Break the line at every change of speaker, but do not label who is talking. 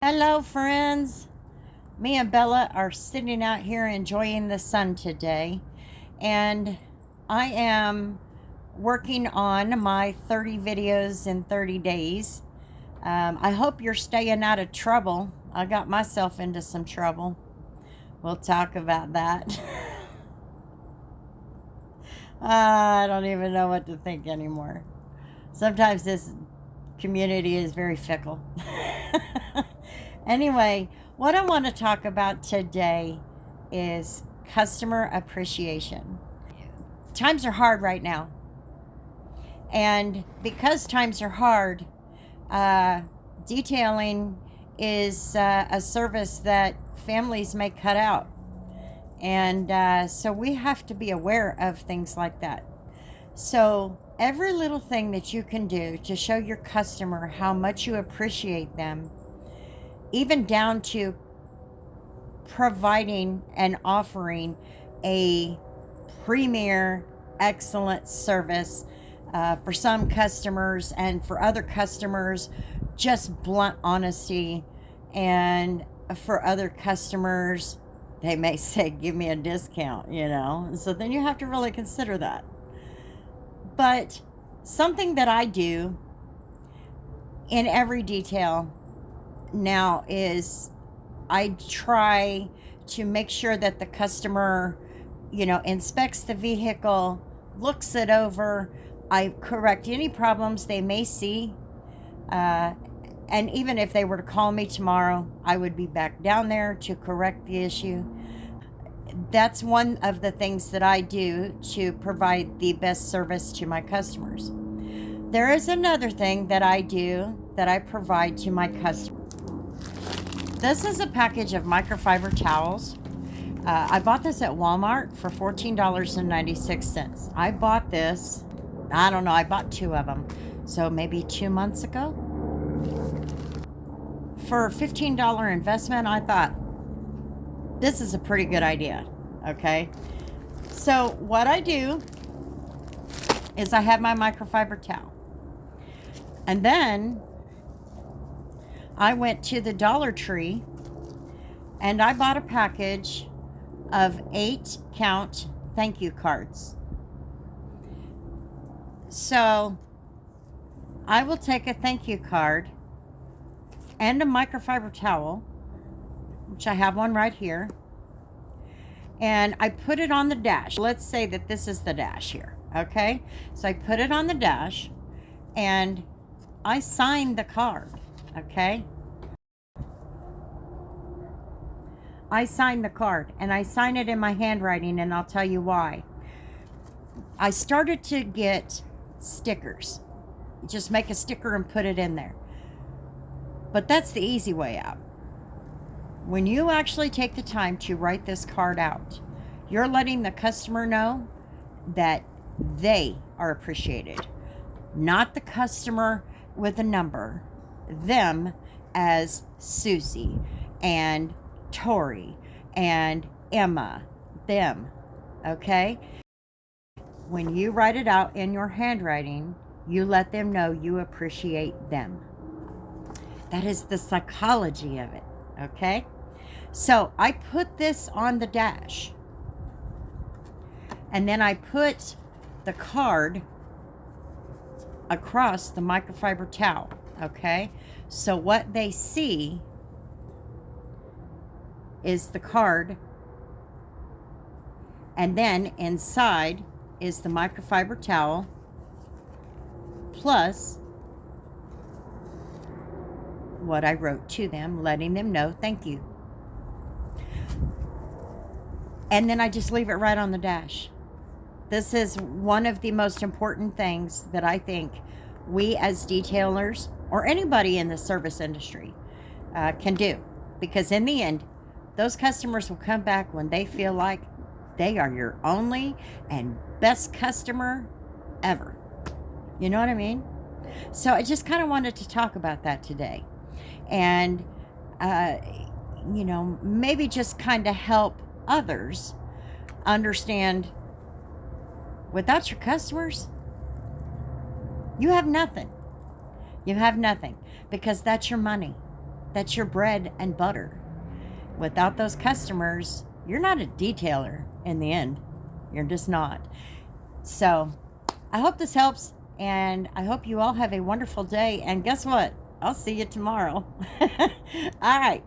Hello, friends. Me and Bella are sitting out here enjoying the sun today, and I am working on my 30 videos in 30 days. I hope you're staying out of trouble. I got myself into some trouble. We'll talk about that. I don't even know what to think anymore. Sometimes this community is very fickle. Anyway, what I want to talk about today is customer appreciation. Times are hard right now. And because times are hard, detailing is a service that families may cut out. And so we have to be aware of things like that. So, every little thing that you can do to show your customer how much you appreciate them, even down to providing and offering a premier, excellent service for some customers, and for other customers, just blunt honesty. And for other customers, they may say, give me a discount. So then you have to really consider that. But something that I do in every detail now is I try to make sure that the customer, inspects the vehicle, looks it over. I correct any problems they may see. And even if they were to call me tomorrow, I would be back down there to correct the issue. That's one of the things that I do to provide the best service to my customers. There is another thing that I do that I provide to my customers. This is a package of microfiber towels. I bought this at Walmart for $14.96. I bought this, I don't know, I bought two of them. So maybe 2 months ago. For a $15 investment, I thought, this is a pretty good idea. Okay. So what I do is I have my microfiber towel. And then I went to the Dollar Tree and I bought a package of 8 count thank you cards. So I will take a thank you card and a microfiber towel, which I have one right here, and I put it on the dash. Let's say that this is the dash here. Okay. So I put it on the dash and I sign the card. Okay. I sign the card and I sign it in my handwriting, and I'll tell you why. I started to get stickers. Just make a sticker and put it in there. But that's the easy way out. When you actually take the time to write this card out, you're letting the customer know that they are appreciated. Not the customer with a number. Them as Susie and Tori and Emma. Them. Okay? When you write it out in your handwriting, you let them know you appreciate them. That is the psychology of it. Okay? So I put this on the dash. And then I put the card across the microfiber towel. Okay? So what they see is the card, and then inside is the microfiber towel plus what I wrote to them, letting them know thank you. And then I just leave it right on the dash. This is one of the most important things that I think we as detailers, or anybody in the service industry, can do. Because in the end, those customers will come back when they feel like they are your only and best customer ever. You know what I mean? So I just kind of wanted to talk about that today. And, maybe just kind of help others understand, without your customers, you have nothing. You have nothing, because that's your money. that's your bread and butter. Without those customers, you're not a detailer in the end. You're just not. So I hope this helps, and I hope you all have a wonderful day. And guess what? I'll see you tomorrow. All right.